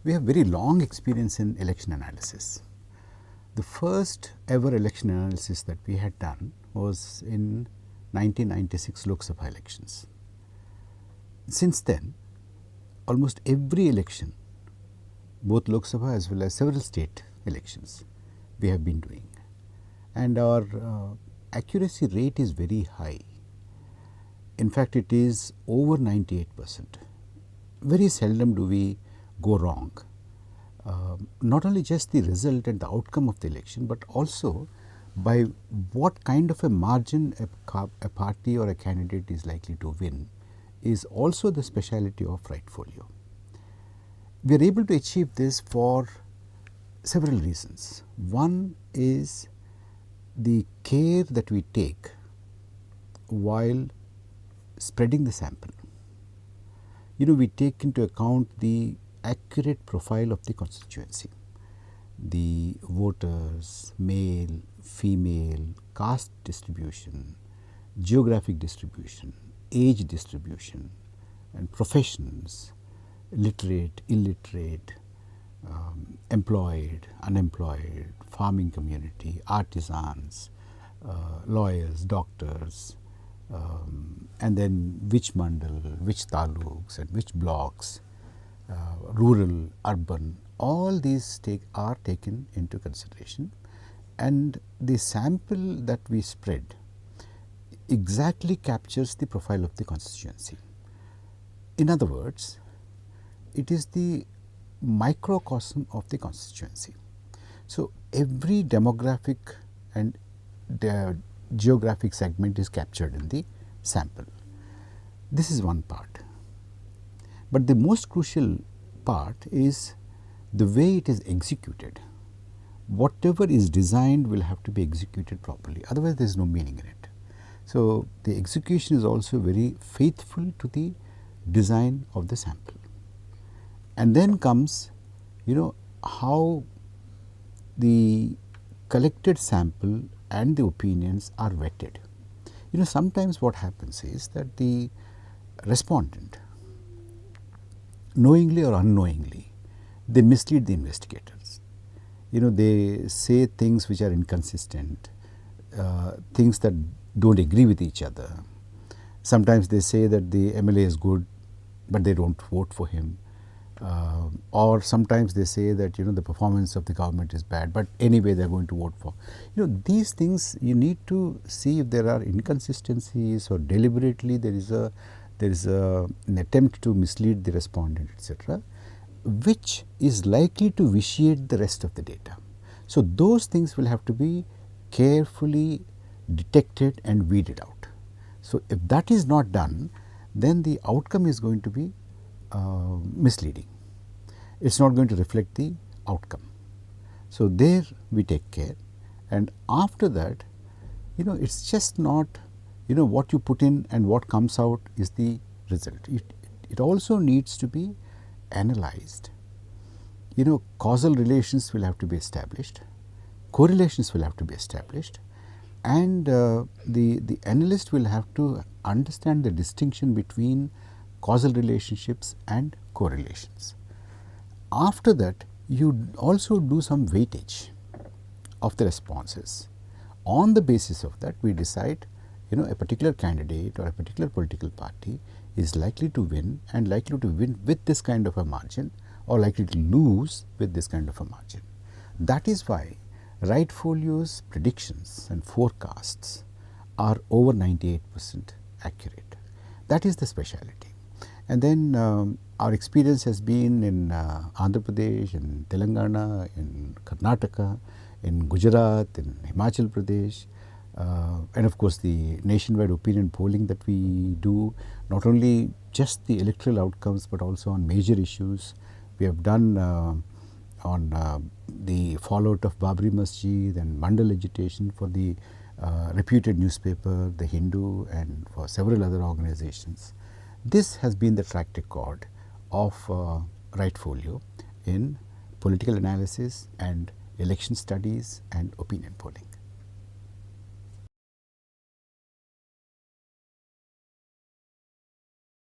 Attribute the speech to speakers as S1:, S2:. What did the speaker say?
S1: we have very long experience in election analysis. The first ever election analysis that we had done was in 1996 Lok Sabha elections. Since then, almost every election, both Lok Sabha as well as several state elections, we have been doing, and our accuracy rate is very high. In fact, it is over 98%. Very seldom do we go wrong. Not only just the result and the outcome of the election, but also by what kind of a margin a party or a candidate is likely to win is also the speciality of RightFolio. We are able to achieve this for several reasons. One is the care that we take while spreading the sample. We take into account the accurate profile of the constituency, the voters, male, female, caste distribution, geographic distribution, age distribution, and professions, literate, illiterate, employed, unemployed, farming community, artisans, lawyers, doctors, and then which mandal, which taluks and which blocks, rural, urban, all these are taken into consideration, and the sample that we spread exactly captures the profile of the constituency. In other words, it is the microcosm of the constituency. So, every demographic and the geographic segment is captured in the sample. This is one part, but the most crucial part is the way it is executed. Whatever is designed will have to be executed properly, otherwise there is no meaning in it. So, the execution is also very faithful to the design of the sample. And then comes, how the collected sample and the opinions are vetted. Sometimes what happens is that the respondent, knowingly or unknowingly, they mislead the investigators. They say things which are inconsistent, things that do not agree with each other. Sometimes they say that the MLA is good, but they do not vote for him. Or sometimes they say that the performance of the government is bad, but anyway they are going to vote for. These things you need to see if there are inconsistencies or deliberately there is an attempt to mislead the respondent, etc., which is likely to vitiate the rest of the data. So, those things will have to be carefully detected and weeded out. So, if that is not done, then the outcome is going to be misleading. It is not going to reflect the outcome. So, there we take care, and after that, it is just not what you put in and what comes out is the result. It also needs to be analyzed. Causal relations will have to be established, correlations will have to be established, and the analyst will have to understand the distinction between causal relationships and correlations. After that, you also do some weightage of the responses. On the basis of that, we decide a particular candidate or a particular political party is likely to win and likely to win with this kind of a margin or likely to lose with this kind of a margin. That is why RightFolio's predictions and forecasts are over 98% accurate. That is the speciality. And then our experience has been in Andhra Pradesh, in Telangana, in Karnataka, in Gujarat, in Himachal Pradesh, and of course the nationwide opinion polling that we do, not only just the electoral outcomes, but also on major issues. We have done on the fallout of Babri Masjid and Mandal agitation for the reputed newspaper, The Hindu, and for several other organizations. This has been the track record of RightFolio in political analysis and election studies and opinion polling.